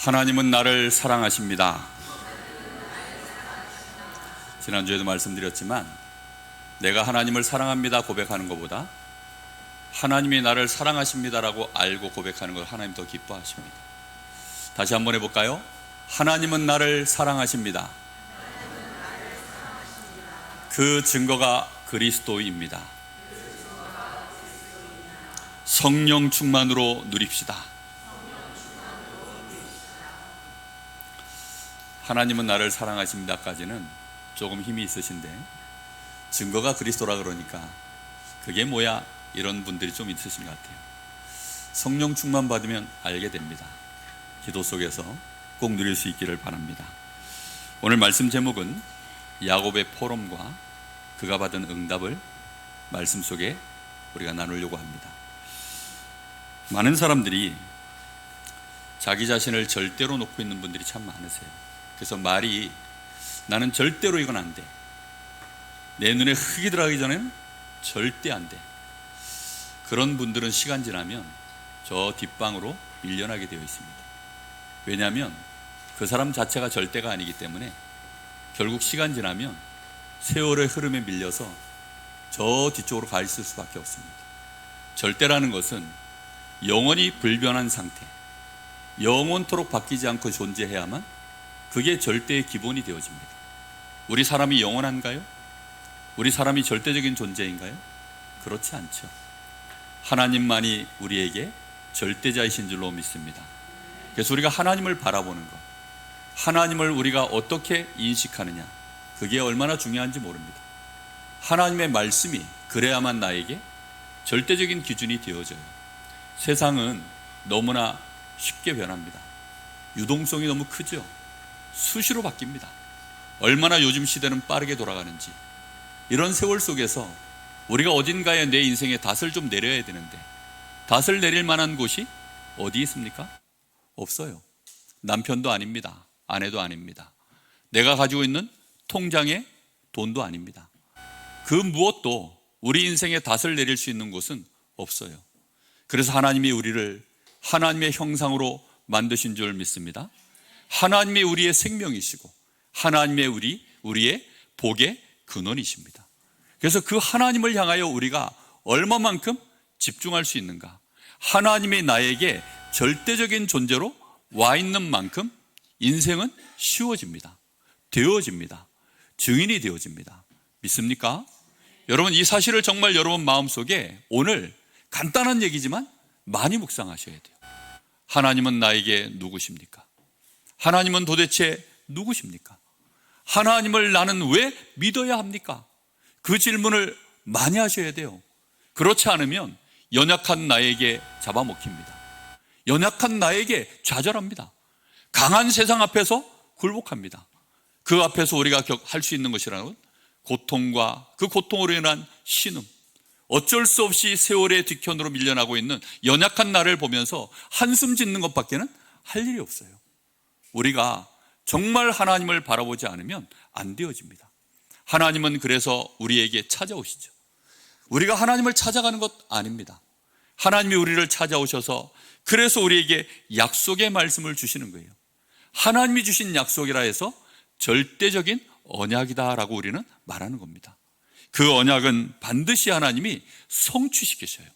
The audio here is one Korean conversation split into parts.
하나님은 나를 사랑하십니다. 지난주에도 말씀드렸지만 내가 하나님을 사랑합니다 고백하는 것보다 하나님이 나를 사랑하십니다라고 알고 고백하는 걸 하나님 더 기뻐하십니다. 다시 한번 해볼까요? 하나님은 나를 사랑하십니다. 그 증거가 그리스도입니다. 성령 충만으로 누립시다. 하나님은 나를 사랑하십니다까지는 조금 힘이 있으신데 증거가 그리스도라 그러니까 그게 뭐야? 이런 분들이 좀 있으신 것 같아요. 성령 충만 받으면 알게 됩니다. 기도 속에서 꼭 누릴 수 있기를 바랍니다. 오늘 말씀 제목은 야곱의 포럼과 그가 받은 응답을 말씀 속에 우리가 나누려고 합니다. 많은 사람들이 자기 자신을 절대로 놓고 있는 분들이 참 많으세요. 그래서 말이 나는 절대로 이건 안 돼. 내 눈에 흙이 들어가기 전에는 절대 안 돼. 그런 분들은 시간 지나면 저 뒷방으로 밀려나게 되어 있습니다. 왜냐하면 그 사람 자체가 절대가 아니기 때문에 결국 시간 지나면 세월의 흐름에 밀려서 저 뒤쪽으로 가 있을 수밖에 없습니다. 절대라는 것은 영원히 불변한 상태, 영원토록 바뀌지 않고 존재해야만 그게 절대의 기본이 되어집니다. 우리 사람이 영원한가요? 우리 사람이 절대적인 존재인가요? 그렇지 않죠. 하나님만이 우리에게 절대자이신 줄로 믿습니다. 그래서 우리가 하나님을 바라보는 것, 하나님을 우리가 어떻게 인식하느냐, 그게 얼마나 중요한지 모릅니다. 하나님의 말씀이 그래야만 나에게 절대적인 기준이 되어져요. 세상은 너무나 쉽게 변합니다. 유동성이 너무 크죠. 수시로 바뀝니다. 얼마나 요즘 시대는 빠르게 돌아가는지. 이런 세월 속에서 우리가 어딘가에 내 인생에 닷을 좀 내려야 되는데 닷을 내릴 만한 곳이 어디 있습니까? 없어요. 남편도 아닙니다. 아내도 아닙니다. 내가 가지고 있는 통장에 돈도 아닙니다. 그 무엇도 우리 인생에 닷을 내릴 수 있는 곳은 없어요. 그래서 하나님이 우리를 하나님의 형상으로 만드신 줄 믿습니다. 하나님이 우리의 생명이시고 하나님의 우리의 복의 근원이십니다. 그래서 그 하나님을 향하여 우리가 얼마만큼 집중할 수 있는가, 하나님이 나에게 절대적인 존재로 와 있는 만큼 인생은 쉬워집니다. 되어집니다. 증인이 되어집니다. 믿습니까? 여러분, 이 사실을 정말 여러분 마음속에 오늘 간단한 얘기지만 많이 묵상하셔야 돼요. 하나님은 나에게 누구십니까? 하나님은 도대체 누구십니까? 하나님을 나는 왜 믿어야 합니까? 그 질문을 많이 하셔야 돼요. 그렇지 않으면 연약한 나에게 잡아먹힙니다. 연약한 나에게 좌절합니다. 강한 세상 앞에서 굴복합니다. 그 앞에서 우리가 할 수 있는 것이라는 고통과 그 고통으로 인한 신음, 어쩔 수 없이 세월의 뒤편으로 밀려나고 있는 연약한 나를 보면서 한숨 짓는 것밖에는 할 일이 없어요. 우리가 정말 하나님을 바라보지 않으면 안 되어집니다. 하나님은 그래서 우리에게 찾아오시죠. 우리가 하나님을 찾아가는 것 아닙니다. 하나님이 우리를 찾아오셔서 그래서 우리에게 약속의 말씀을 주시는 거예요. 하나님이 주신 약속이라 해서 절대적인 언약이다라고 우리는 말하는 겁니다. 그 언약은 반드시 하나님이 성취시키셔요.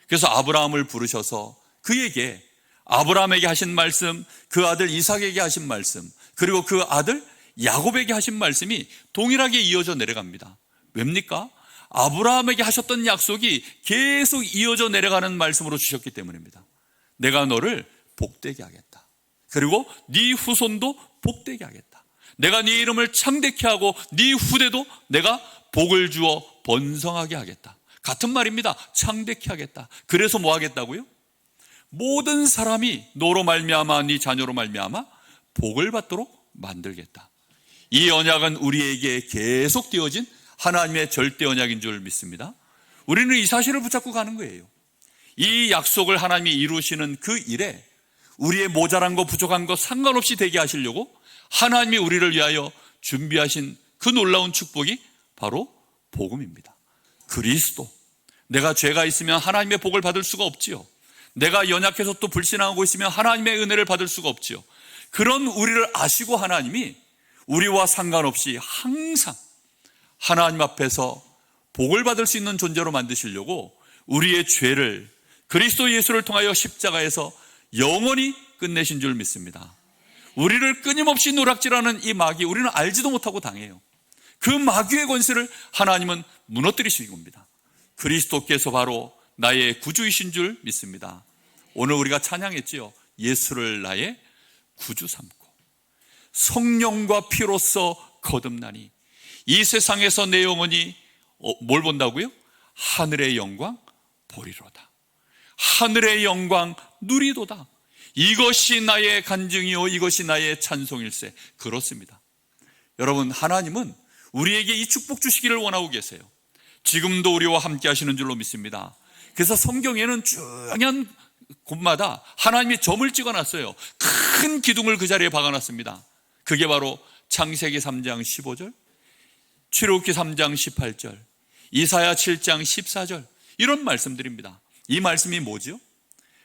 그래서 아브라함을 부르셔서 그에게 아브라함에게 하신 말씀, 그 아들 이삭에게 하신 말씀, 그리고 그 아들 야곱에게 하신 말씀이 동일하게 이어져 내려갑니다. 왜입니까? 아브라함에게 하셨던 약속이 계속 이어져 내려가는 말씀으로 주셨기 때문입니다. 내가 너를 복되게 하겠다. 그리고 네 후손도 복되게 하겠다. 내가 네 이름을 창대케 하고 네 후대도 내가 복을 주어 번성하게 하겠다. 같은 말입니다. 창대케 하겠다. 그래서 뭐 하겠다고요? 모든 사람이 너로 말미암아 네 자녀로 말미암아 복을 받도록 만들겠다. 이 언약은 우리에게 계속 되어진 하나님의 절대 언약인 줄 믿습니다. 우리는 이 사실을 붙잡고 가는 거예요. 이 약속을 하나님이 이루시는 그 일에 우리의 모자란 거 부족한 거 상관없이 되게 하시려고 하나님이 우리를 위하여 준비하신 그 놀라운 축복이 바로 복음입니다. 그리스도. 내가 죄가 있으면 하나님의 복을 받을 수가 없지요. 내가 연약해서 또 불신하고 있으면 하나님의 은혜를 받을 수가 없지요. 그런 우리를 아시고 하나님이 우리와 상관없이 항상 하나님 앞에서 복을 받을 수 있는 존재로 만드시려고 우리의 죄를 그리스도 예수를 통하여 십자가에서 영원히 끝내신 줄 믿습니다. 우리를 끊임없이 누락질하는 이 마귀, 우리는 알지도 못하고 당해요. 그 마귀의 권세를 하나님은 무너뜨리신 겁니다. 그리스도께서 바로 나의 구주이신 줄 믿습니다. 오늘 우리가 찬양했지요. 예수를 나의 구주 삼고 성령과 피로써 거듭나니 이 세상에서 내 영혼이 뭘 본다고요? 하늘의 영광 보리로다. 하늘의 영광 누리도다. 이것이 나의 간증이요 이것이 나의 찬송일세. 그렇습니다. 여러분, 하나님은 우리에게 이 축복 주시기를 원하고 계세요. 지금도 우리와 함께 하시는 줄로 믿습니다. 그래서 성경에는 중요한 곳마다 하나님이 점을 찍어놨어요. 큰 기둥을 그 자리에 박아놨습니다. 그게 바로 창세기 3장 15절, 출애굽기 3장 18절, 이사야 7장 14절, 이런 말씀들입니다. 이 말씀이 뭐죠?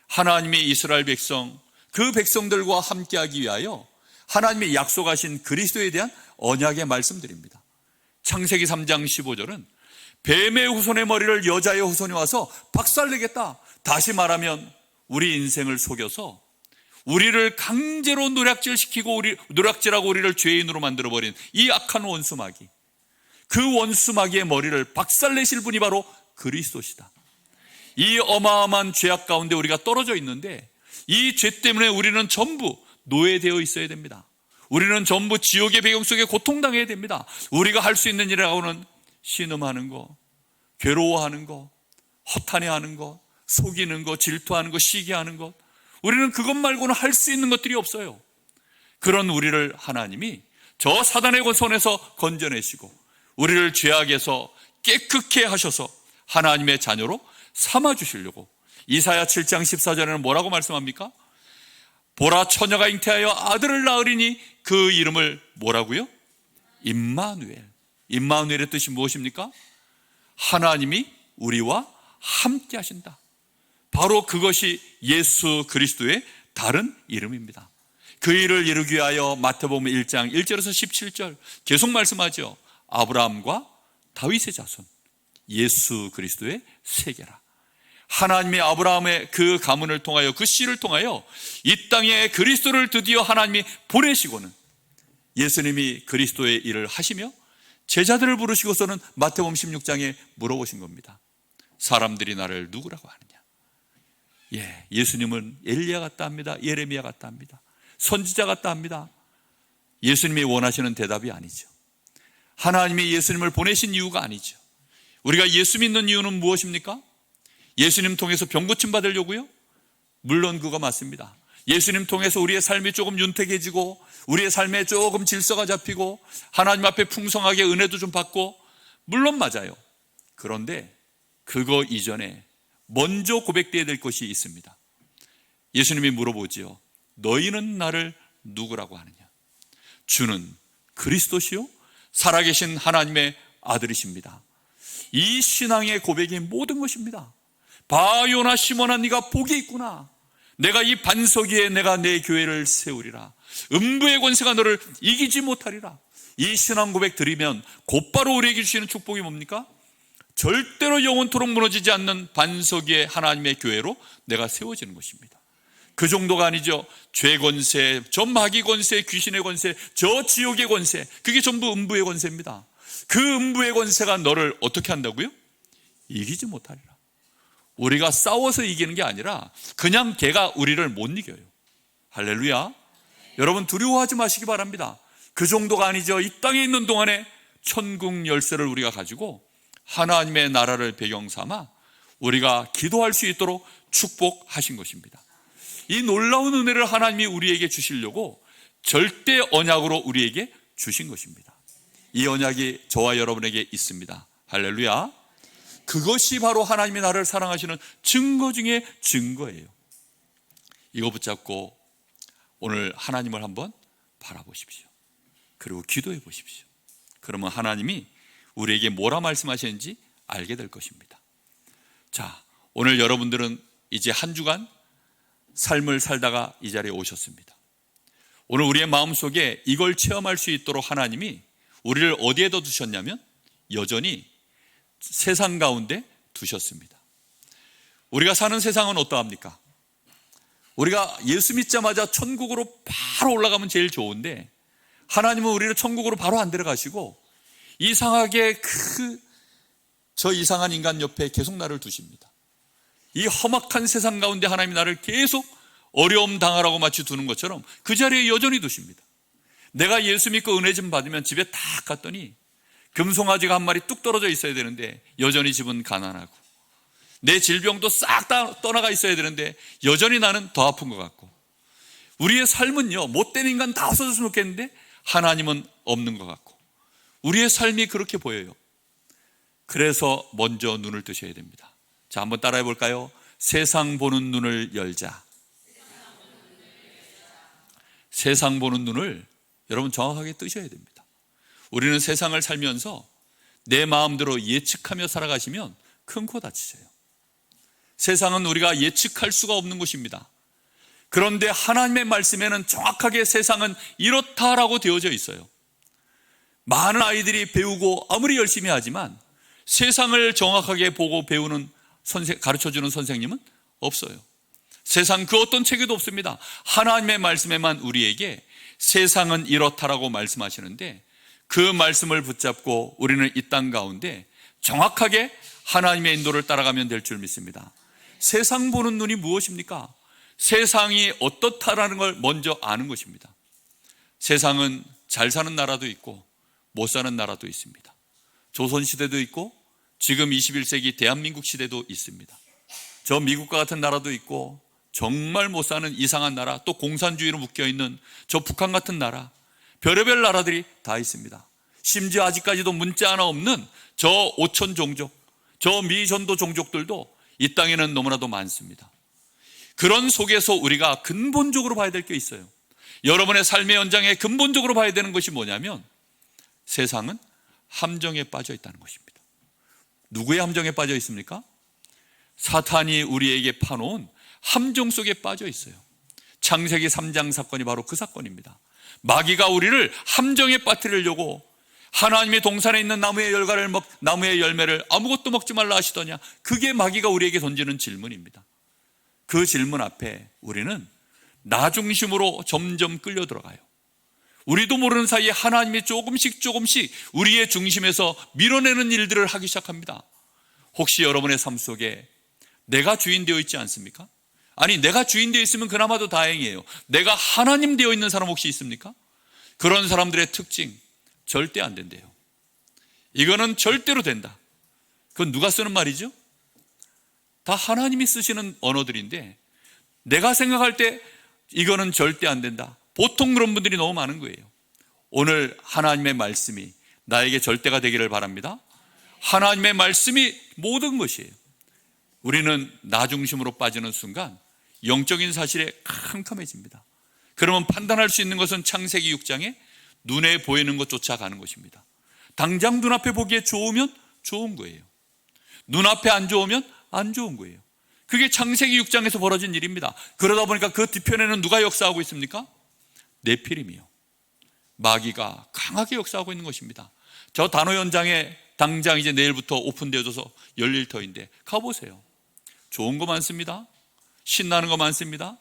하나님이 이스라엘 백성, 그 백성들과 함께하기 위하여 하나님이 약속하신 그리스도에 대한 언약의 말씀들입니다. 창세기 3장 15절은 뱀의 후손의 머리를 여자의 후손이 와서 박살내겠다. 다시 말하면 우리 인생을 속여서 우리를 강제로 노략질시키고 노략질하고 우리를 죄인으로 만들어버린 이 악한 원수마귀, 그 원수마귀의 머리를 박살내실 분이 바로 그리스도시다. 이 어마어마한 죄악 가운데 우리가 떨어져 있는데 이 죄 때문에 우리는 전부 노예되어 있어야 됩니다. 우리는 전부 지옥의 배경 속에 고통당해야 됩니다. 우리가 할 수 있는 일이라고는 신음하는 거, 괴로워하는 거, 허탄해하는 거, 속이는 거, 질투하는 거, 시기하는 것, 우리는 그것 말고는 할 수 있는 것들이 없어요. 그런 우리를 하나님이 저 사단의 손에서 건져내시고 우리를 죄악에서 깨끗게 하셔서 하나님의 자녀로 삼아주시려고 이사야 7장 14절에는 뭐라고 말씀합니까? 보라, 처녀가 잉태하여 아들을 낳으리니 그 이름을 뭐라고요? 임마누엘. 임마누엘의 뜻이 무엇입니까? 하나님이 우리와 함께 하신다. 바로 그것이 예수 그리스도의 다른 이름입니다. 그 일을 이루기 위하여 마태복음 1장 1절에서 17절 계속 말씀하죠. 아브라함과 다윗의 자손 예수 그리스도의 세계라. 하나님의 아브라함의 그 가문을 통하여, 그 씨를 통하여 이 땅에 그리스도를 드디어 하나님이 보내시고는 예수님이 그리스도의 일을 하시며 제자들을 부르시고서는 마태복음 16장에 물어보신 겁니다. 사람들이 나를 누구라고 하느냐? 예수님은 엘리야 같다 합니다. 예레미야 같다 합니다. 선지자 같다 합니다. 예수님이 원하시는 대답이 아니죠. 하나님이 예수님을 보내신 이유가 아니죠. 우리가 예수 믿는 이유는 무엇입니까? 예수님 통해서 병 고침 받으려고요? 물론 그거 맞습니다. 예수님 통해서 우리의 삶이 조금 윤택해지고 우리의 삶에 조금 질서가 잡히고 하나님 앞에 풍성하게 은혜도 좀 받고, 물론 맞아요. 그런데 그거 이전에 먼저 고백되어야 될 것이 있습니다. 예수님이 물어보지요. 너희는 나를 누구라고 하느냐? 주는 그리스도시요 살아계신 하나님의 아들이십니다. 이 신앙의 고백이 모든 것입니다. 바요나 시몬아, 네가 복이 있구나. 내가 이 반석 위에 내가 내 교회를 세우리라. 음부의 권세가 너를 이기지 못하리라. 이 신앙 고백 드리면 곧바로 우리에게 주시는 축복이 뭡니까? 절대로 영원토록 무너지지 않는 반석 위에 하나님의 교회로 내가 세워지는 것입니다. 그 정도가 아니죠. 죄 권세, 저 마귀 권세, 귀신의 권세, 저 지옥의 권세, 그게 전부 음부의 권세입니다. 그 음부의 권세가 너를 어떻게 한다고요? 이기지 못하리라. 우리가 싸워서 이기는 게 아니라 그냥 걔가 우리를 못 이겨요. 할렐루야. 여러분 두려워하지 마시기 바랍니다. 그 정도가 아니죠. 이 땅에 있는 동안에 천국 열쇠를 우리가 가지고 하나님의 나라를 배경 삼아 우리가 기도할 수 있도록 축복하신 것입니다. 이 놀라운 은혜를 하나님이 우리에게 주시려고 절대 언약으로 우리에게 주신 것입니다. 이 언약이 저와 여러분에게 있습니다. 할렐루야. 그것이 바로 하나님이 나를 사랑하시는 증거 중에 증거예요. 이거 붙잡고 오늘 하나님을 한번 바라보십시오. 그리고 기도해 보십시오. 그러면 하나님이 우리에게 뭐라 말씀하시는지 알게 될 것입니다. 자, 오늘 여러분들은 이제 한 주간 삶을 살다가 이 자리에 오셨습니다. 오늘 우리의 마음속에 이걸 체험할 수 있도록 하나님이 우리를 어디에 더 두셨냐면 여전히 세상 가운데 두셨습니다. 우리가 사는 세상은 어떠합니까? 우리가 예수 믿자마자 천국으로 바로 올라가면 제일 좋은데 하나님은 우리를 천국으로 바로 안 데려가시고 이상하게 저 이상한 인간 옆에 계속 나를 두십니다. 이 험악한 세상 가운데 하나님이 나를 계속 어려움 당하라고 마치 두는 것처럼 그 자리에 여전히 두십니다. 내가 예수 믿고 은혜 좀 받으면 집에 딱 갔더니 금송아지가 한 마리 뚝 떨어져 있어야 되는데 여전히 집은 가난하고, 내 질병도 싹 다 떠나가 있어야 되는데 여전히 나는 더 아픈 것 같고, 우리의 삶은요 못된 인간 다 없어졌으면 좋겠는데 하나님은 없는 것 같고, 우리의 삶이 그렇게 보여요. 그래서 먼저 눈을 뜨셔야 됩니다. 자, 한번 따라해 볼까요? 세상 보는 눈을 열자. 세상 보는 눈을 여러분 정확하게 뜨셔야 됩니다. 우리는 세상을 살면서 내 마음대로 예측하며 살아가시면 큰 코 다치세요. 세상은 우리가 예측할 수가 없는 곳입니다. 그런데 하나님의 말씀에는 정확하게 세상은 이렇다라고 되어져 있어요. 많은 아이들이 배우고 아무리 열심히 하지만 세상을 정확하게 보고 배우는 가르쳐주는 선생님은 없어요. 세상 그 어떤 책에도 없습니다. 하나님의 말씀에만 우리에게 세상은 이렇다라고 말씀하시는데 그 말씀을 붙잡고 우리는 이 땅 가운데 정확하게 하나님의 인도를 따라가면 될 줄 믿습니다. 세상 보는 눈이 무엇입니까? 세상이 어떻다라는 걸 먼저 아는 것입니다. 세상은 잘 사는 나라도 있고 못 사는 나라도 있습니다. 조선시대도 있고 지금 21세기 대한민국 시대도 있습니다. 저 미국과 같은 나라도 있고 정말 못 사는 이상한 나라, 또 공산주의로 묶여있는 저 북한 같은 나라, 별의별 나라들이 다 있습니다. 심지어 아직까지도 문자 하나 없는 저 오천 종족, 저 미전도 종족들도 이 땅에는 너무나도 많습니다. 그런 속에서 우리가 근본적으로 봐야 될 게 있어요. 여러분의 삶의 연장에 근본적으로 봐야 되는 것이 뭐냐면 세상은 함정에 빠져 있다는 것입니다. 누구의 함정에 빠져 있습니까? 사탄이 우리에게 파놓은 함정 속에 빠져 있어요. 창세기 3장 사건이 바로 그 사건입니다. 마귀가 우리를 함정에 빠뜨리려고 하나님의 동산에 있는 나무의 열매를 아무것도 먹지 말라 하시더냐, 그게 마귀가 우리에게 던지는 질문입니다. 그 질문 앞에 우리는 나 중심으로 점점 끌려 들어가요. 우리도 모르는 사이에 하나님이 조금씩 우리의 중심에서 밀어내는 일들을 하기 시작합니다. 혹시 여러분의 삶 속에 내가 주인 되어 있지 않습니까? 아니, 내가 주인 되어 있으면 그나마도 다행이에요. 내가 하나님 되어 있는 사람 혹시 있습니까? 그런 사람들의 특징, 절대 안 된대요. 이거는 절대로 된다. 그건 누가 쓰는 말이죠? 다 하나님이 쓰시는 언어들인데 내가 생각할 때 이거는 절대 안 된다. 보통 그런 분들이 너무 많은 거예요. 오늘 하나님의 말씀이 나에게 절대가 되기를 바랍니다. 하나님의 말씀이 모든 것이에요. 우리는 나 중심으로 빠지는 순간 영적인 사실에 캄캄해집니다. 그러면 판단할 수 있는 것은 창세기 6장에 눈에 보이는 것조차 가는 것입니다. 당장 눈앞에 보기에 좋으면 좋은 거예요. 눈앞에 안 좋으면 안 좋은 거예요. 그게 창세기 6장에서 벌어진 일입니다. 그러다 보니까 그 뒤편에는 누가 역사하고 있습니까? 네피림이요. 마귀가 강하게 역사하고 있는 것입니다. 저 단호 연장에 당장 이제 내일부터 오픈되어져서 열릴 터인데 가보세요. 좋은 거 많습니다. 신나는 거 많습니다.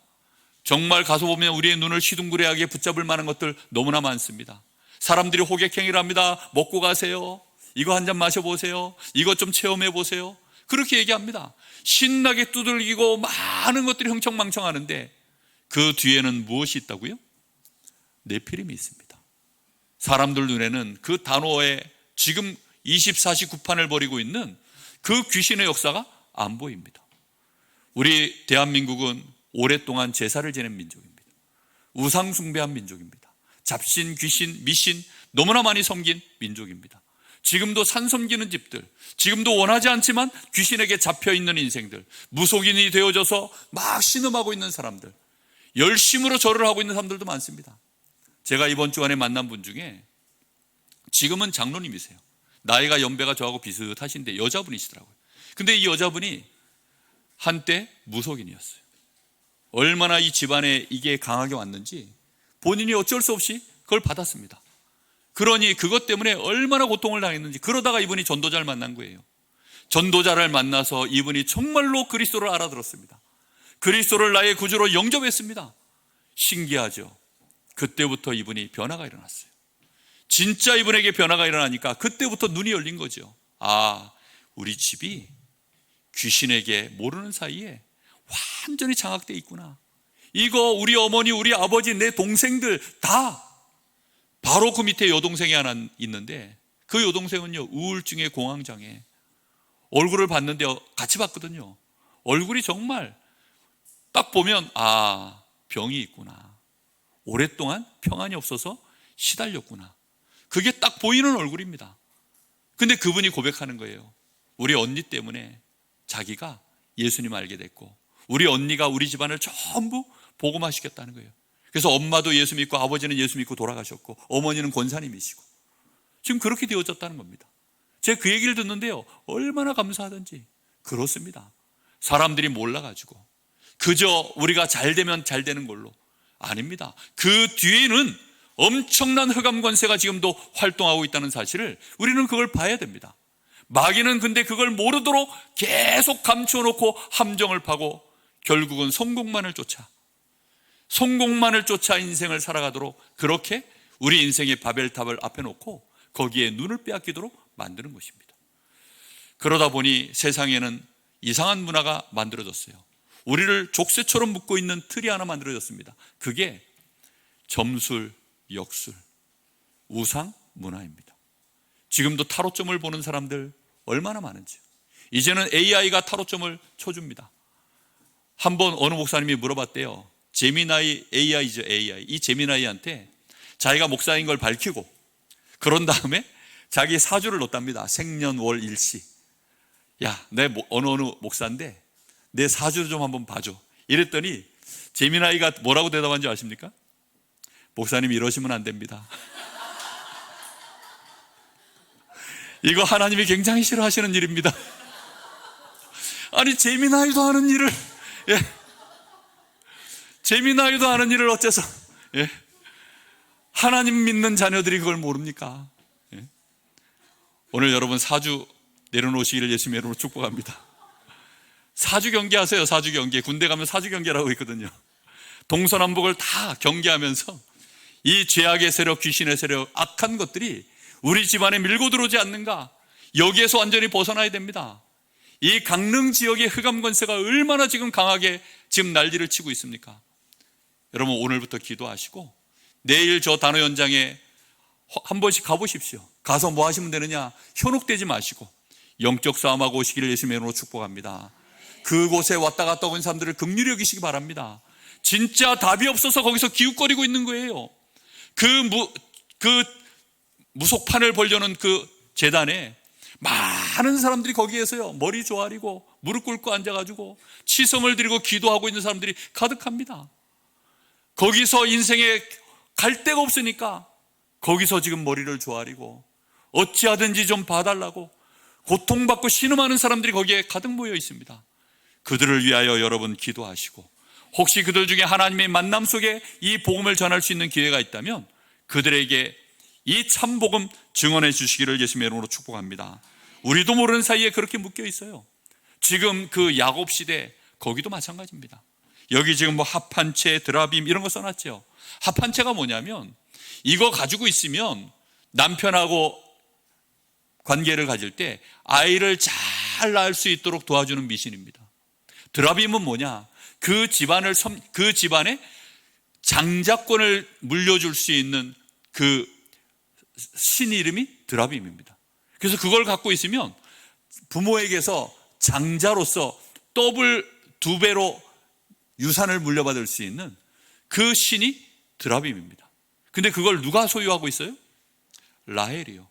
정말 가서 보면 우리의 눈을 시둥그레하게 붙잡을 만한 것들 너무나 많습니다. 사람들이 호객행위를 합니다. 먹고 가세요. 이거 한 잔 마셔보세요. 이것 좀 체험해보세요. 그렇게 얘기합니다. 신나게 두들기고 많은 것들이 흥청망청하는데 그 뒤에는 무엇이 있다고요? 네피림이 있습니다. 사람들 눈에는 그 단호에 지금 24시 구판을 벌이고 있는 그 귀신의 역사가 안 보입니다. 우리 대한민국은 오랫동안 제사를 지낸 민족입니다. 우상 숭배한 민족입니다. 잡신, 귀신, 미신 너무나 많이 섬긴 민족입니다. 지금도 산 섬기는 집들, 지금도 원하지 않지만 귀신에게 잡혀있는 인생들, 무속인이 되어져서 막 신음하고 있는 사람들, 열심으로 절을 하고 있는 사람들도 많습니다. 제가 이번 주간에 만난 분 중에 지금은 장로님이세요. 나이가 연배가 저하고 비슷하신데 여자분이시더라고요. 근데 이 여자분이 한때 무속인이었어요. 얼마나 이 집안에 이게 강하게 왔는지 본인이 어쩔 수 없이 그걸 받았습니다. 그러니 그것 때문에 얼마나 고통을 당했는지, 그러다가 이분이 전도자를 만난 거예요. 전도자를 만나서 이분이 정말로 그리스도를 알아들었습니다. 그리스도를 나의 구주로 영접했습니다. 신기하죠. 그때부터 이분이 변화가 일어났어요. 진짜 이분에게 변화가 일어나니까 그때부터 눈이 열린 거죠. 아, 우리 집이 귀신에게 모르는 사이에 완전히 장악되어 있구나. 이거 우리 어머니, 우리 아버지, 내 동생들 다 바로 그 밑에 여동생이 하나 있는데, 그 여동생은요 우울증의 공황장애. 얼굴을 봤는데 같이 봤거든요. 얼굴이 정말 딱 보면 아, 병이 있구나. 오랫동안 평안이 없어서 시달렸구나. 그게 딱 보이는 얼굴입니다. 근데 그분이 고백하는 거예요. 우리 언니 때문에 자기가 예수님 알게 됐고, 우리 언니가 우리 집안을 전부 복음화시켰다는 거예요. 그래서 엄마도 예수 믿고 아버지는 예수 믿고 돌아가셨고 어머니는 권사님이시고 지금 그렇게 되어졌다는 겁니다. 제가 그 얘기를 듣는데요 얼마나 감사하던지. 그렇습니다. 사람들이 몰라가지고 그저 우리가 잘 되면 잘 되는 걸로, 아닙니다. 그 뒤에는 엄청난 흑암 권세가 지금도 활동하고 있다는 사실을 우리는 그걸 봐야 됩니다. 마귀는 근데 그걸 모르도록 계속 감춰놓고 함정을 파고 결국은 성공만을 쫓아 인생을 살아가도록 그렇게 우리 인생의 바벨탑을 앞에 놓고 거기에 눈을 빼앗기도록 만드는 것입니다. 그러다 보니 세상에는 이상한 문화가 만들어졌어요. 우리를 족쇄처럼 묶고 있는 틀이 하나 만들어졌습니다. 그게 점술, 역술, 우상 문화입니다. 지금도 타로점을 보는 사람들 얼마나 많은지요. 이제는 AI가 타로점을 쳐줍니다. 한번 어느 목사님이 물어봤대요. 제미나이 AI죠, AI. 이 제미나이한테 자기가 목사인 걸 밝히고 그런 다음에 자기 사주를 넣었답니다. 생년월 일시. 야, 내 어느 목사인데 내 사주 좀 한번 봐줘. 이랬더니 제미나이가 뭐라고 대답한 줄 아십니까? 목사님 이러시면 안 됩니다. 이거 하나님이 굉장히 싫어하시는 일입니다. 아니 제미나이도 하는 일을, 제미나이도 하는 일을 어째서 하나님 믿는 자녀들이 그걸 모릅니까? 오늘 여러분 사주 내려놓으시기를 예수님의 이름으로 축복합니다. 사주 경계하세요. 사주 경계. 군대 가면 사주 경계라고 있거든요. 동서남북을 다 경계하면서 이 죄악의 세력, 귀신의 세력, 악한 것들이 우리 집안에 밀고 들어오지 않는가, 여기에서 완전히 벗어나야 됩니다. 이 강릉 지역의 흑암 권세가 얼마나 지금 강하게 지금 난리를 치고 있습니까? 여러분 오늘부터 기도하시고 내일 저 단호 현장에 한 번씩 가보십시오. 가서 뭐 하시면 되느냐? 현혹되지 마시고 영적 싸움하고 오시기를 예수님의 이름으로 축복합니다. 그곳에 왔다 갔다 온 사람들을 긍휼히 여기시기 바랍니다. 진짜 답이 없어서 거기서 기웃거리고 있는 거예요. 그 무속판을 벌려는 그 재단에 많은 사람들이 거기에서요 머리 조아리고 무릎 꿇고 앉아가지고 치성을 드리고 기도하고 있는 사람들이 가득합니다. 거기서 인생에 갈 데가 없으니까 거기서 지금 머리를 조아리고 어찌하든지 좀 봐달라고 고통받고 신음하는 사람들이 거기에 가득 모여 있습니다. 그들을 위하여 여러분 기도하시고, 혹시 그들 중에 하나님의 만남 속에 이 복음을 전할 수 있는 기회가 있다면 그들에게 이 참복음 증언해 주시기를 예수님의 이름으로 축복합니다. 우리도 모르는 사이에 그렇게 묶여 있어요. 지금 그 야곱 시대 거기도 마찬가지입니다. 여기 지금 뭐 합한채, 드라빔 이런 거 써놨죠. 합한채가 뭐냐면 이거 가지고 있으면 남편하고 관계를 가질 때 아이를 잘 낳을 수 있도록 도와주는 미신입니다. 드라빔은 뭐냐? 그 집안의 장자권을 물려줄 수 있는 그 신 이름이 드라빔입니다. 그래서 그걸 갖고 있으면 부모에게서 장자로서 더블 2배로 유산을 물려받을 수 있는 그 신이 드라빔입니다. 근데 그걸 누가 소유하고 있어요? 라헬이요.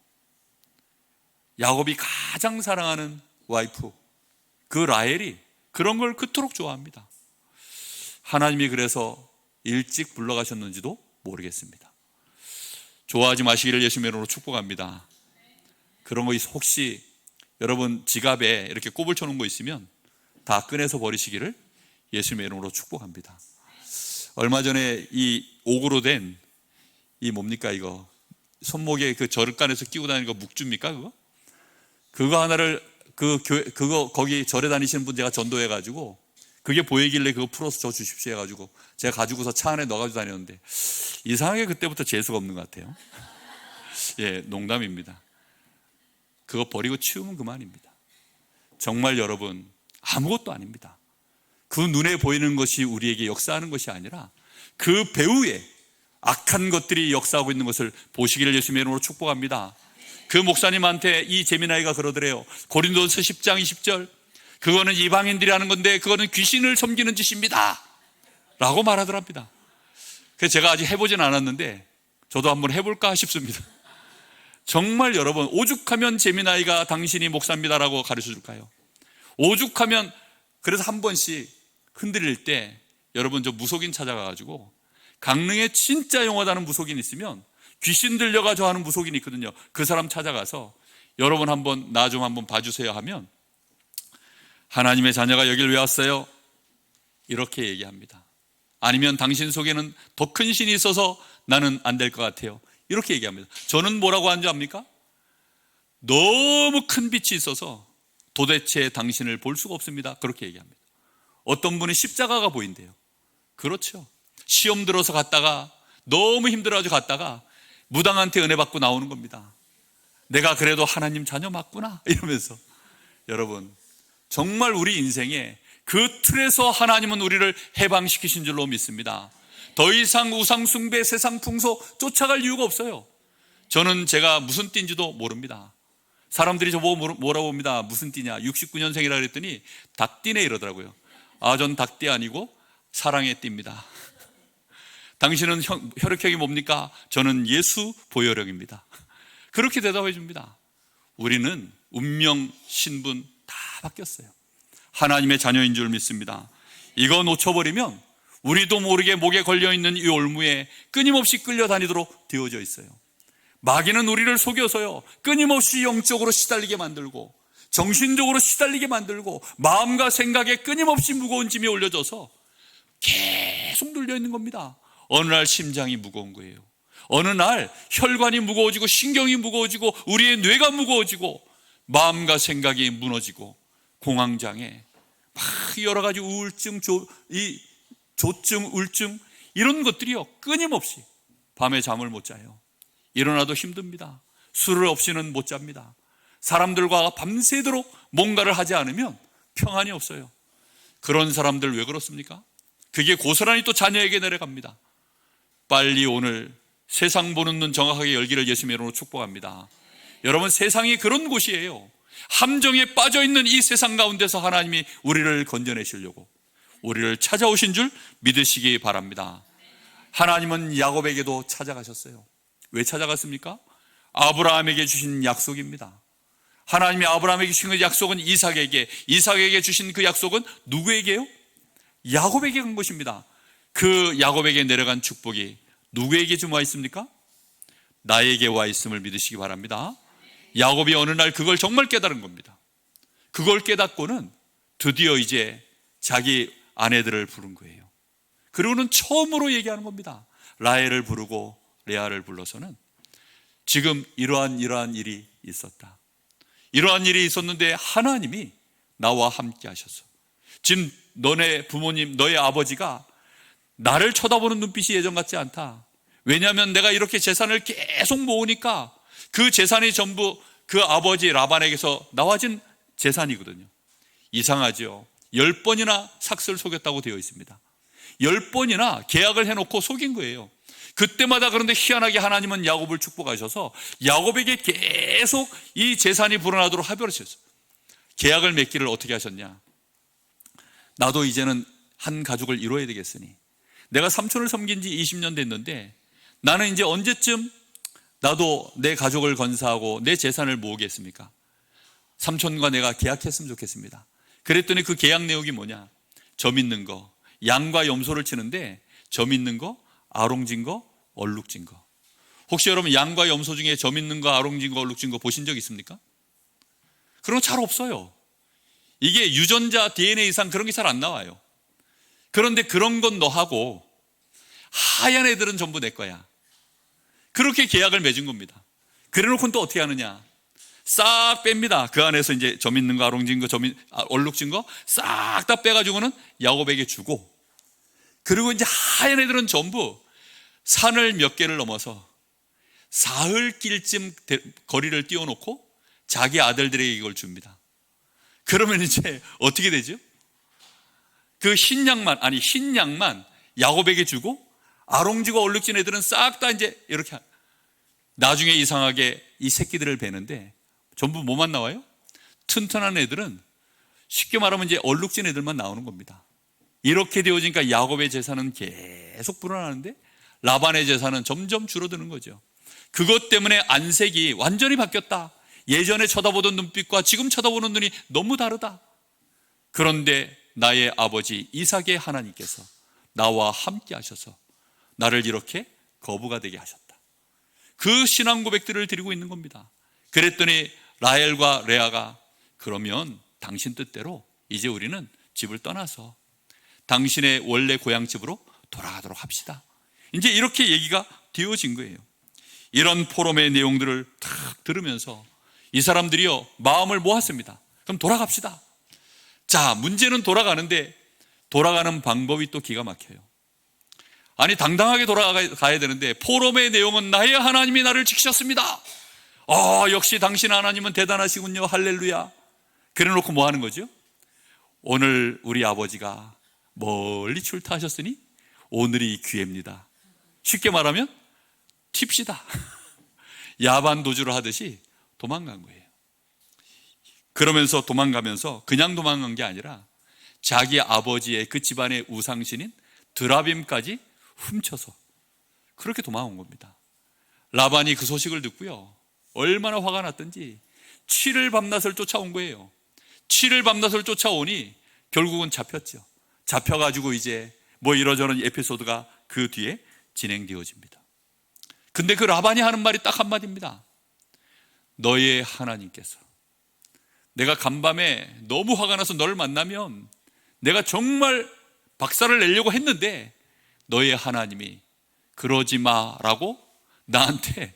야곱이 가장 사랑하는 와이프, 그 라헬이 그런 걸 그토록 좋아합니다. 하나님이 그래서 일찍 불러가셨는지도 모르겠습니다. 좋아하지 마시기를 예수님의 이름으로 축복합니다. 그런 거 혹시 여러분 지갑에 이렇게 꼽을 쳐놓은 거 있으면 다 꺼내서 버리시기를 예수님의 이름으로 축복합니다. 얼마 전에 이 옥으로 된 이 뭡니까 이거 손목에 그 절간에서 끼고 다니는 거 묵주입니까 그거? 그거 하나를 그거 거기 절에 다니시는 분 제가 전도해가지고 그게 보이길래 그거 풀어서 줘 주십시오 해가지고 제가 가지고서 차 안에 넣어가지고 다녔는데 이상하게 그때부터 재수가 없는 것 같아요. 예, 농담입니다. 그거 버리고 치우면 그만입니다. 정말 여러분 아무것도 아닙니다. 그 눈에 보이는 것이 우리에게 역사하는 것이 아니라 그 배후에 악한 것들이 역사하고 있는 것을 보시기를 예수님의 이름으로 축복합니다. 그 목사님한테 이 재미나이가 그러더래요. 고린도서 10장 20절 그거는 이방인들이 하는 건데 그거는 귀신을 섬기는 짓입니다 라고 말하더랍니다. 그래서 제가 아직 해보진 않았는데 저도 한번 해볼까 싶습니다. 정말 여러분 오죽하면 재미나이가 당신이 목사입니다라고 가르쳐줄까요? 오죽하면 그래서 한 번씩 흔들릴 때 여러분 저 무속인 찾아가가지고 강릉에 진짜 용하다는 무속인 있으면 귀신 들려가지고 하는 무속인이 있거든요. 그 사람 찾아가서 여러분 한번 나 좀 한번 봐주세요 하면 하나님의 자녀가 여길 왜 왔어요? 이렇게 얘기합니다. 아니면 당신 속에는 더 큰 신이 있어서 나는 안 될 것 같아요. 이렇게 얘기합니다. 저는 뭐라고 하는지 압니까? 너무 큰 빛이 있어서 도대체 당신을 볼 수가 없습니다. 그렇게 얘기합니다. 어떤 분은 십자가가 보인대요. 그렇죠. 시험 들어서 갔다가 너무 힘들어가지고 갔다가 무당한테 은혜 받고 나오는 겁니다. 내가 그래도 하나님 자녀 맞구나 이러면서. 여러분 정말 우리 인생에 그 틀에서 하나님은 우리를 해방시키신 줄로 믿습니다. 더 이상 우상 숭배, 세상 풍소 쫓아갈 이유가 없어요. 저는 제가 무슨 띠인지도 모릅니다. 사람들이 저보고 뭐라고 봅니다. 무슨 띠냐 69년생이라 그랬더니 닭띠네 이러더라고요. 아, 전 닭띠 아니고 사랑의 띠입니다. 당신은 혈액형이 뭡니까? 저는 예수 보혈형입니다. 그렇게 대답해 줍니다. 우리는 운명, 신분 다 바뀌었어요. 하나님의 자녀인 줄 믿습니다. 이거 놓쳐버리면 우리도 모르게 목에 걸려있는 이 올무에 끊임없이 끌려다니도록 되어져 있어요. 마귀는 우리를 속여서요 끊임없이 영적으로 시달리게 만들고 정신적으로 시달리게 만들고 마음과 생각에 끊임없이 무거운 짐이 올려져서 계속 눌려있는 겁니다. 어느 날 심장이 무거운 거예요. 어느 날 혈관이 무거워지고 신경이 무거워지고 우리의 뇌가 무거워지고 마음과 생각이 무너지고 공황장애 막 여러 가지 우울증, 조증, 우울증 이런 것들이요 끊임없이 밤에 잠을 못 자요. 일어나도 힘듭니다. 술을 없이는 못 잡니다. 사람들과 밤새도록 뭔가를 하지 않으면 평안이 없어요. 그런 사람들 왜 그렇습니까? 그게 고스란히 또 자녀에게 내려갑니다. 빨리 오늘 세상 보는 눈 정확하게 열기를 예수님의 이름으로 축복합니다. 여러분 세상이 그런 곳이에요. 함정에 빠져있는 이 세상 가운데서 하나님이 우리를 건져내시려고 우리를 찾아오신 줄 믿으시기 바랍니다. 하나님은 야곱에게도 찾아가셨어요. 왜 찾아갔습니까? 아브라함에게 주신 약속입니다. 하나님이 아브라함에게 주신 그 약속은 이삭에게 주신 그 약속은 누구에게요? 야곱에게 간 것입니다. 그 야곱에게 내려간 축복이 누구에게 좀 와 있습니까? 나에게 와 있음을 믿으시기 바랍니다. 야곱이 어느 날 그걸 정말 깨달은 겁니다. 그걸 깨닫고는 드디어 이제 자기 아내들을 부른 거예요. 그리고는 처음으로 얘기하는 겁니다. 라헬을 부르고 레아를 불러서는 지금 이러한 일이 있었다. 이러한 일이 있었는데 하나님이 나와 함께 하셨어. 지금 너네 부모님, 너의 아버지가 나를 쳐다보는 눈빛이 예전 같지 않다. 왜냐하면 내가 이렇게 재산을 계속 모으니까 그 재산이 전부 그 아버지 라반에게서 나와진 재산이거든요. 이상하죠. 10번이나 삭스를 속였다고 되어 있습니다. 10번이나 계약을 해놓고 속인 거예요. 그때마다 그런데 희한하게 하나님은 야곱을 축복하셔서 야곱에게 계속 이 재산이 불어나도록 합의하셨어요. 계약을 맺기를 어떻게 하셨냐? 나도 이제는 한 가족을 이루어야 되겠으니 내가 삼촌을 섬긴 지 20년 됐는데 나는 이제 언제쯤 나도 내 가족을 건사하고 내 재산을 모으겠습니까? 삼촌과 내가 계약했으면 좋겠습니다. 그랬더니 그 계약 내용이 뭐냐? 점 있는 거, 양과 염소를 치는데 점 있는 거, 아롱진 거, 얼룩진 거. 혹시 여러분 양과 염소 중에 점 있는 거, 아롱진 거, 얼룩진 거 보신 적 있습니까? 그런 거 잘 없어요. 이게 유전자 DNA상 그런 게 잘 안 나와요. 그런데 그런 건 너하고 하얀 애들은 전부 내 거야. 그렇게 계약을 맺은 겁니다. 그래놓고는 또 어떻게 하느냐, 싹 뺍니다. 그 안에서 이제 점 있는 거, 아롱진 거, 얼룩진 거 싹 다 빼가지고는 야곱에게 주고, 그리고 이제 하얀 애들은 전부 산을 몇 개를 넘어서 사흘길쯤 거리를 띄워놓고 자기 아들들에게 이걸 줍니다. 그러면 이제 어떻게 되죠? 그 흰 양만 야곱에게 주고, 아롱지고 얼룩진 애들은 싹 다 이제 이렇게, 나중에 이상하게 이 새끼들을 베는데 전부 뭐만 나와요? 튼튼한 애들은, 쉽게 말하면 이제 얼룩진 애들만 나오는 겁니다. 이렇게 되어지니까 야곱의 재산은 계속 불어나는데 라반의 재산은 점점 줄어드는 거죠. 그것 때문에 안색이 완전히 바뀌었다. 예전에 쳐다보던 눈빛과 지금 쳐다보는 눈이 너무 다르다. 그런데 나의 아버지 이삭의 하나님께서 나와 함께 하셔서 나를 이렇게 거부가 되게 하셨다. 그 신앙 고백들을 드리고 있는 겁니다. 그랬더니 라헬과 레아가, 그러면 당신 뜻대로 이제 우리는 집을 떠나서 당신의 원래 고향집으로 돌아가도록 합시다. 이제 이렇게 얘기가 되어진 거예요. 이런 포럼의 내용들을 탁 들으면서 이 사람들이요, 마음을 모았습니다. 그럼 돌아갑시다. 자, 문제는 돌아가는데 돌아가는 방법이 또 기가 막혀요. 아니, 당당하게 돌아가야 되는데 포럼의 내용은 나의 하나님이 나를 지키셨습니다. 역시 당신 하나님은 대단하시군요. 할렐루야. 그래놓고 뭐 하는 거죠? 오늘 우리 아버지가 멀리 출타하셨으니 오늘이 기회입니다. 쉽게 말하면 튑시다. 야반 도주를 하듯이 도망간 거예요. 그러면서 도망가면서 그냥 도망간 게 아니라 자기 아버지의 그 집안의 우상신인 드라빔까지 훔쳐서 그렇게 도망온 겁니다. 라반이 그 소식을 듣고요, 얼마나 화가 났던지 7일 밤낮을 쫓아온 거예요. 7일 밤낮을 쫓아오니 결국은 잡혔죠. 잡혀가지고 이제 뭐 이러저런 에피소드가 그 뒤에 진행되어집니다. 근데 그 라반이 하는 말이 딱 한마디입니다. 너의 하나님께서, 내가 간밤에 너무 화가 나서 너를 만나면 내가 정말 박살을 내려고 했는데 너의 하나님이 그러지 마라고 나한테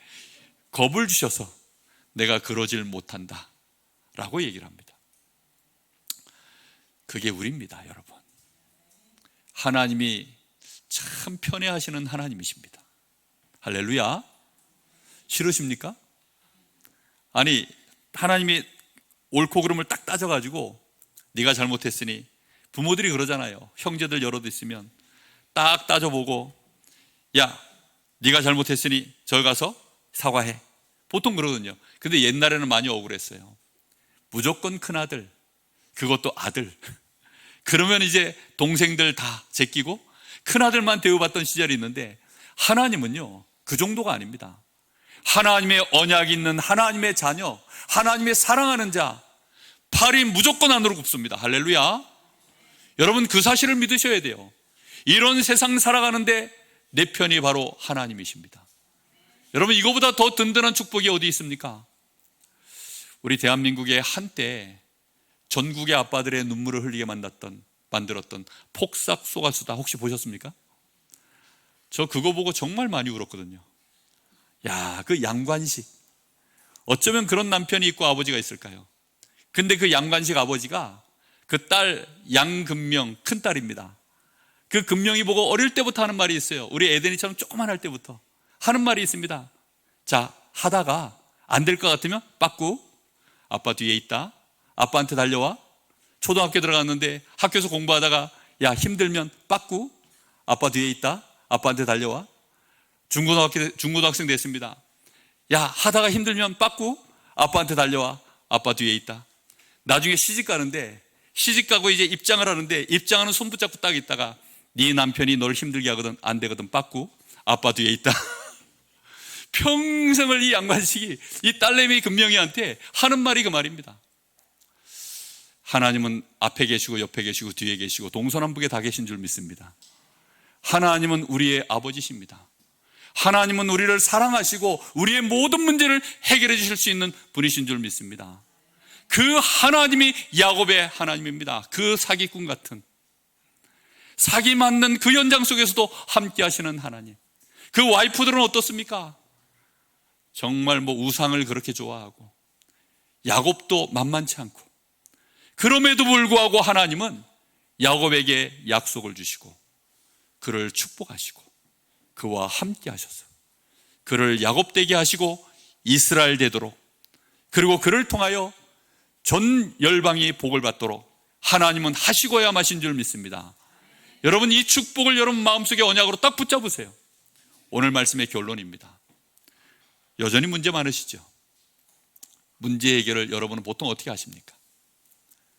겁을 주셔서 내가 그러질 못한다 라고 얘기를 합니다. 그게 우리입니다, 여러분. 하나님이 참 편애하시는 하나님이십니다. 할렐루야. 싫으십니까? 아니, 하나님이 옳고 그름을 딱 따져가지고 네가 잘못했으니, 부모들이 그러잖아요. 형제들 여럿 있으면 딱 따져보고, 야, 네가 잘못했으니 저기 가서 사과해. 보통 그러거든요. 근데 옛날에는 많이 억울했어요. 무조건 큰아들, 그것도 아들. 그러면 이제 동생들 다 제끼고 큰아들만 대우받던 시절이 있는데, 하나님은요 그 정도가 아닙니다. 하나님의 언약이 있는 하나님의 자녀, 하나님의 사랑하는 자, 팔이 무조건 안으로 굽습니다. 할렐루야. 여러분, 그 사실을 믿으셔야 돼요. 이런 세상 살아가는데 내 편이 바로 하나님이십니다. 여러분, 이거보다 더 든든한 축복이 어디 있습니까? 우리 대한민국의 한때 전국의 아빠들의 눈물을 흘리게 만들었던 폭삭 소가수다 혹시 보셨습니까? 저 그거 보고 정말 많이 울었거든요. 야, 그 양관식, 어쩌면 그런 남편이 있고 아버지가 있을까요? 근데 그 양관식 아버지가 그 딸 양금명, 큰딸입니다. 그 금명이 보고 어릴 때부터 하는 말이 있어요. 우리 에덴이처럼 조그만 할 때부터 하는 말이 있습니다. 자, 하다가 안 될 것 같으면 빠꾸, 아빠 뒤에 있다, 아빠한테 달려와. 초등학교 들어갔는데 학교에서 공부하다가 야, 힘들면 빠꾸, 아빠 뒤에 있다, 아빠한테 달려와. 중고등학생 됐습니다. 야, 하다가 힘들면 빠꾸, 아빠한테 달려와, 아빠 뒤에 있다. 나중에 시집 가는데, 시집 가고 이제 입장을 하는데, 입장하는 손 붙잡고 딱 있다가 네 남편이 너를 힘들게 하거든, 안 되거든, 빠꾸, 아빠 뒤에 있다. 평생을 이 양관식이 이 딸내미 금명이한테 하는 말이 그 말입니다. 하나님은 앞에 계시고 옆에 계시고 뒤에 계시고 동서남북에 다 계신 줄 믿습니다. 하나님은 우리의 아버지십니다. 하나님은 우리를 사랑하시고 우리의 모든 문제를 해결해 주실 수 있는 분이신 줄 믿습니다. 그 하나님이 야곱의 하나님입니다. 그 사기꾼 같은, 사기 맞는 그 현장 속에서도 함께 하시는 하나님. 그 와이프들은 어떻습니까? 정말 우상을 그렇게 좋아하고 야곱도 만만치 않고, 그럼에도 불구하고 하나님은 야곱에게 약속을 주시고 그를 축복하시고 그와 함께 하셔서 그를 야곱 되게 하시고 이스라엘 되도록, 그리고 그를 통하여 전 열방이 복을 받도록 하나님은 하시고야 마신 줄 믿습니다. 여러분, 이 축복을 여러분 마음속에 언약으로 딱 붙잡으세요. 오늘 말씀의 결론입니다. 여전히 문제 많으시죠? 문제 해결을 여러분은 보통 어떻게 하십니까?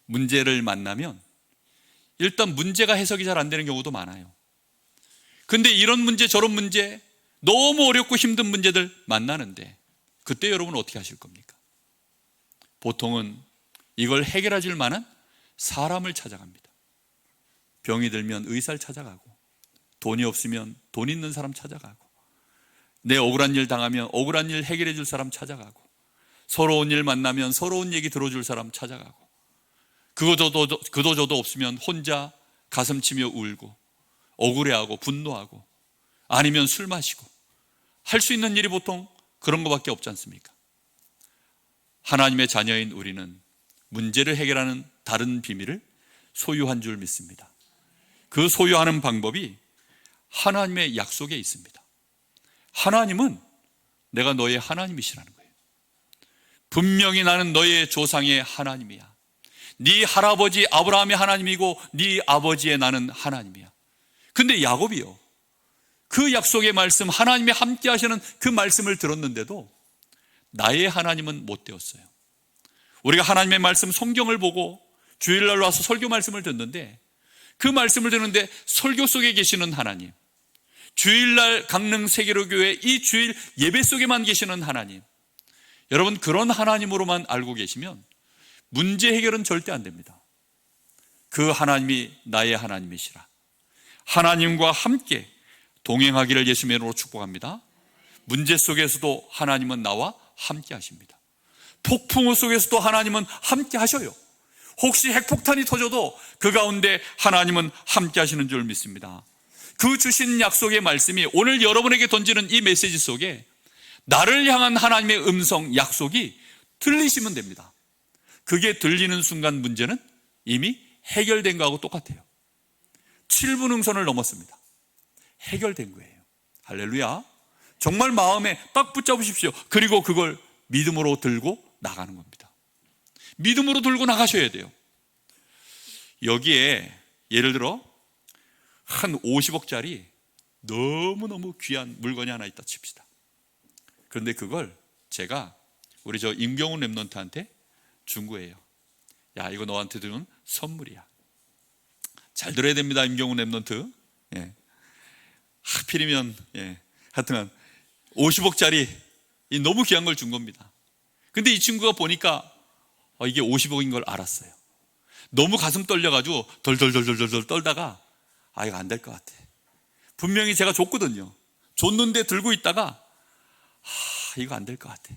문제를 만나면 일단 문제가 해석이 잘 안 되는 경우도 많아요. 근데 이런 문제 저런 문제, 너무 어렵고 힘든 문제들 만나는데 그때 여러분은 어떻게 하실 겁니까? 보통은 이걸 해결해 줄 만한 사람을 찾아갑니다. 병이 들면 의사를 찾아가고, 돈이 없으면 돈 있는 사람 찾아가고, 내 억울한 일 당하면 억울한 일 해결해 줄 사람 찾아가고, 서러운 일 만나면 서러운 얘기 들어줄 사람 찾아가고, 그도 저도 없으면 혼자 가슴 치며 울고 억울해하고 분노하고, 아니면 술 마시고, 할 수 있는 일이 보통 그런 것밖에 없지 않습니까? 하나님의 자녀인 우리는 문제를 해결하는 다른 비밀을 소유한 줄 믿습니다. 그 소유하는 방법이 하나님의 약속에 있습니다. 하나님은 내가 너의 하나님이시라는 거예요. 분명히 나는 너의 조상의 하나님이야. 네 할아버지 아브라함의 하나님이고 네 아버지의 나는 하나님이야. 근데 야곱이요, 그 약속의 말씀, 하나님이 함께 하시는 그 말씀을 들었는데도 나의 하나님은 못 되었어요. 우리가 하나님의 말씀 성경을 보고 주일날 와서 설교 말씀을 듣는데, 그 말씀을 듣는데 설교 속에 계시는 하나님, 주일날 강릉 세계로교회 이 주일 예배 속에만 계시는 하나님, 여러분 그런 하나님으로만 알고 계시면 문제 해결은 절대 안 됩니다. 그 하나님이 나의 하나님이시라. 하나님과 함께 동행하기를 예수님의 이름으로 축복합니다. 문제 속에서도 하나님은 나와 함께 하십니다. 폭풍우 속에서도 하나님은 함께 하셔요. 혹시 핵폭탄이 터져도 그 가운데 하나님은 함께 하시는 줄 믿습니다. 그 주신 약속의 말씀이 오늘 여러분에게 던지는 이 메시지 속에 나를 향한 하나님의 음성, 약속이 들리시면 됩니다. 그게 들리는 순간 문제는 이미 해결된 거하고 똑같아요. 7분 응선을 넘었습니다. 해결된 거예요. 할렐루야. 정말 마음에 딱 붙잡으십시오. 그리고 그걸 믿음으로 들고 나가는 겁니다. 믿음으로 들고 나가셔야 돼요. 여기에 예를 들어 한 50억짜리 너무너무 귀한 물건이 하나 있다 칩시다. 그런데 그걸 제가 우리 임경훈 랩런트한테 준 거예요. 야, 이거 너한테 주는 선물이야. 잘 들어야 됩니다, 임경훈 랩런트. 예. 하필이면 하여튼 50억짜리 너무 귀한 걸 준 겁니다. 근데 이 친구가 보니까 이게 50억인 걸 알았어요. 너무 가슴 떨려가지고 덜덜덜덜덜 떨다가 이거 안 될 것 같아. 분명히 제가 줬거든요. 줬는데 들고 있다가 이거 안 될 것 같아.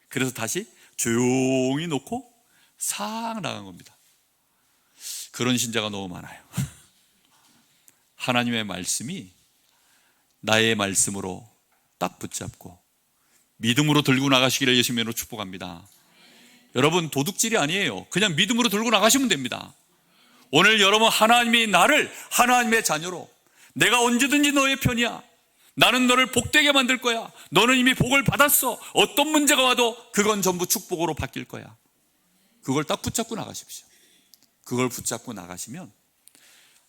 그래서 다시 조용히 놓고 싹 나간 겁니다. 그런 신자가 너무 많아요. 하나님의 말씀이 나의 말씀으로 딱 붙잡고 믿음으로 들고 나가시기를 예수님의 이름으로 축복합니다. 여러분, 도둑질이 아니에요. 그냥 믿음으로 들고 나가시면 됩니다. 오늘 여러분, 하나님이 나를 하나님의 자녀로, 내가 언제든지 너의 편이야, 나는 너를 복되게 만들 거야, 너는 이미 복을 받았어, 어떤 문제가 와도 그건 전부 축복으로 바뀔 거야, 그걸 딱 붙잡고 나가십시오. 그걸 붙잡고 나가시면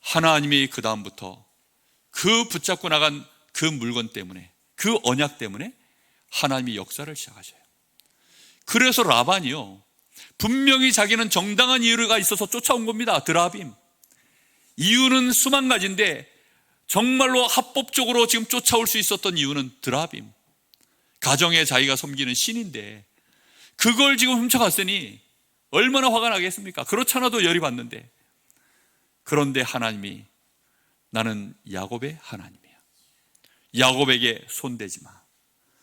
하나님이 그 다음부터 그 붙잡고 나간 그 물건 때문에, 그 언약 때문에 하나님이 역사를 시작하셔요. 그래서 라반이요, 분명히 자기는 정당한 이유가 있어서 쫓아온 겁니다. 드라빔. 이유는 수만 가지인데 정말로 합법적으로 지금 쫓아올 수 있었던 이유는 드라빔, 가정에 자기가 섬기는 신인데 그걸 지금 훔쳐갔으니 얼마나 화가 나겠습니까? 그렇잖아도 열이 받는데. 그런데 하나님이 나는 야곱의 하나님이야, 야곱에게 손대지 마,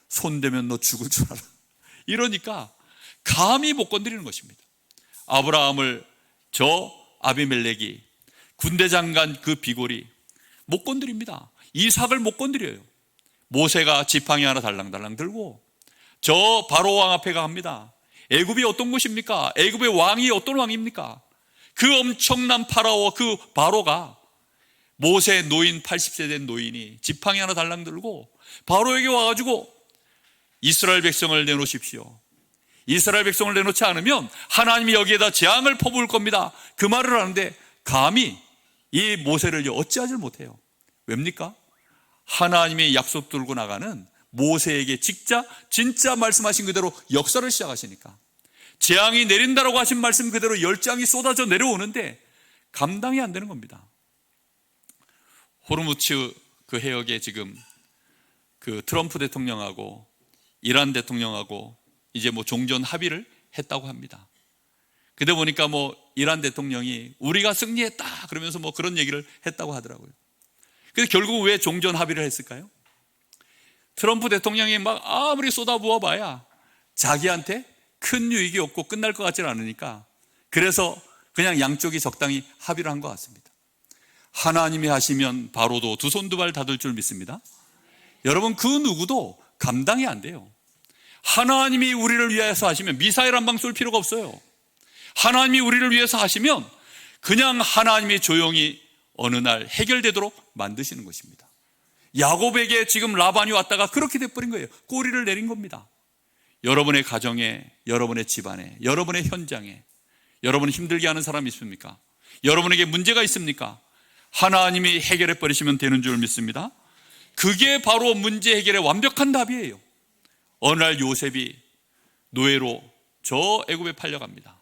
손대면 너 죽을 줄 알아, 이러니까 감히 못 건드리는 것입니다. 아브라함을 저 아비멜렉이, 군대 장관 그 비골이 못 건드립니다. 이삭을 못 건드려요. 모세가 지팡이 하나 달랑달랑 들고 저 바로 왕 앞에 갑니다. 애굽이 어떤 곳입니까? 애굽의 왕이 어떤 왕입니까? 그 엄청난 파라오, 그 바로가 모세 노인 80세 된 노인이 지팡이 하나 달랑 들고 바로에게 와가지고 이스라엘 백성을 내놓으십시오. 이스라엘 백성을 내놓지 않으면 하나님이 여기에다 재앙을 퍼부을 겁니다. 그 말을 하는데 감히 이 모세를 어찌하지 못해요. 왜입니까? 하나님의 약속 들고 나가는 모세에게 진짜 말씀하신 그대로 역사를 시작하시니까 재앙이 내린다라고 하신 말씀 그대로 열장이 쏟아져 내려오는데 감당이 안 되는 겁니다. 호르무츠 그 해역에 지금 그 트럼프 대통령하고 이란 대통령하고 이제 종전 합의를 했다고 합니다. 그때 보니까 이란 대통령이 우리가 승리했다 그러면서 그런 얘기를 했다고 하더라고요. 그래서 결국 왜 종전 합의를 했을까요? 트럼프 대통령이 아무리 쏟아부어 봐야 자기한테 큰 유익이 없고 끝날 것 같지는 않으니까 그래서 그냥 양쪽이 적당히 합의를 한 것 같습니다. 하나님이 하시면 바로도 두 손 두 발 닫을 줄 믿습니다. 여러분, 그 누구도 감당이 안 돼요. 하나님이 우리를 위해서 하시면 미사일 한 방 쏠 필요가 없어요. 하나님이 우리를 위해서 하시면 그냥 하나님이 조용히 어느 날 해결되도록 만드시는 것입니다. 야곱에게 지금 라반이 왔다가 그렇게 돼버린 거예요. 꼬리를 내린 겁니다. 여러분의 가정에, 여러분의 집안에, 여러분의 현장에 여러분 힘들게 하는 사람이 있습니까? 여러분에게 문제가 있습니까? 하나님이 해결해 버리시면 되는 줄 믿습니다. 그게 바로 문제 해결의 완벽한 답이에요. 어느 날 요셉이 노예로 저 애굽에 팔려갑니다.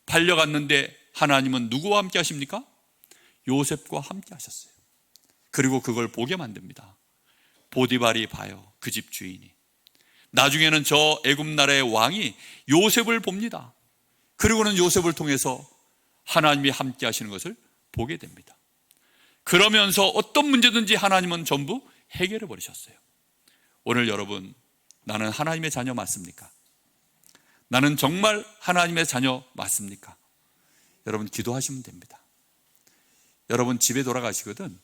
팔려갔는데 하나님은 누구와 함께 하십니까? 요셉과 함께 하셨어요. 그리고 그걸 보게 만듭니다. 보디발이 봐요. 그 집 주인이. 나중에는 저 애굽 나라의 왕이 요셉을 봅니다. 그리고는 요셉을 통해서 하나님이 함께 하시는 것을 보게 됩니다. 그러면서 어떤 문제든지 하나님은 전부 해결해 버리셨어요. 오늘 여러분, 나는 하나님의 자녀 맞습니까? 나는 정말 하나님의 자녀 맞습니까? 여러분, 기도하시면 됩니다. 여러분 집에 돌아가시거든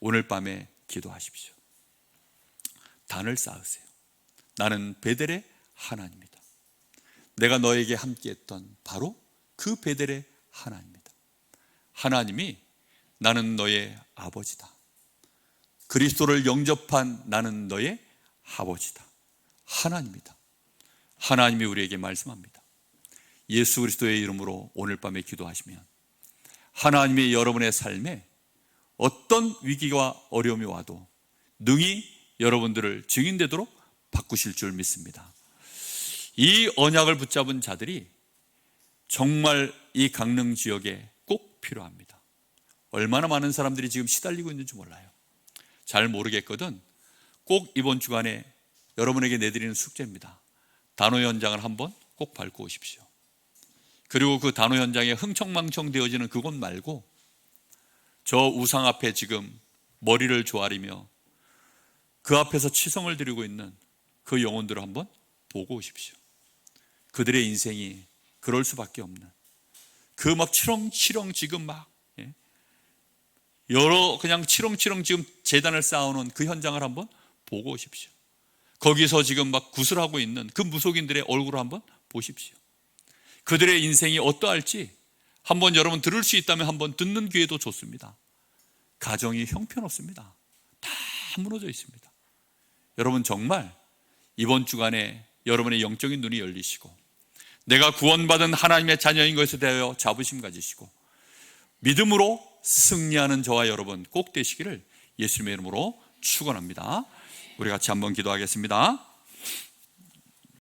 오늘 밤에 기도하십시오. 단을 쌓으세요. 나는 베델의 하나님이다. 내가 너에게 함께했던 바로 그 베델의 하나님이다. 하나님이 나는 너의 아버지다. 그리스도를 영접한 나는 너의 아버지다. 하나님이다. 하나님이 우리에게 말씀합니다. 예수 그리스도의 이름으로 오늘 밤에 기도하시면 하나님이 여러분의 삶에 어떤 위기와 어려움이 와도 능히 여러분들을 증인되도록 바꾸실 줄 믿습니다. 이 언약을 붙잡은 자들이 정말 이 강릉 지역에 꼭 필요합니다. 얼마나 많은 사람들이 지금 시달리고 있는지 몰라요. 잘 모르겠거든 꼭 이번 주간에 여러분에게 내드리는 숙제입니다. 단호 현장을 한번 꼭 밟고 오십시오. 그리고 그 단호 현장에 흥청망청 되어지는 그곳 말고 저 우상 앞에 지금 머리를 조아리며 그 앞에서 치성을 드리고 있는 그 영혼들을 한번 보고 오십시오. 그들의 인생이 그럴 수밖에 없는 그 막 치렁치렁 지금 막 여러 그냥 치렁치렁 지금 재단을 쌓아놓은 그 현장을 한번 보고 오십시오. 거기서 지금 막 구슬하고 있는 그 무속인들의 얼굴을 한번 보십시오. 그들의 인생이 어떠할지 한번 여러분 들을 수 있다면 한번 듣는 기회도 좋습니다. 가정이 형편없습니다. 다 무너져 있습니다. 여러분 정말 이번 주간에 여러분의 영적인 눈이 열리시고 내가 구원받은 하나님의 자녀인 것에 대하여 자부심 가지시고 믿음으로 승리하는 저와 여러분 꼭 되시기를 예수님의 이름으로 축원합니다. 우리 같이 한번 기도하겠습니다.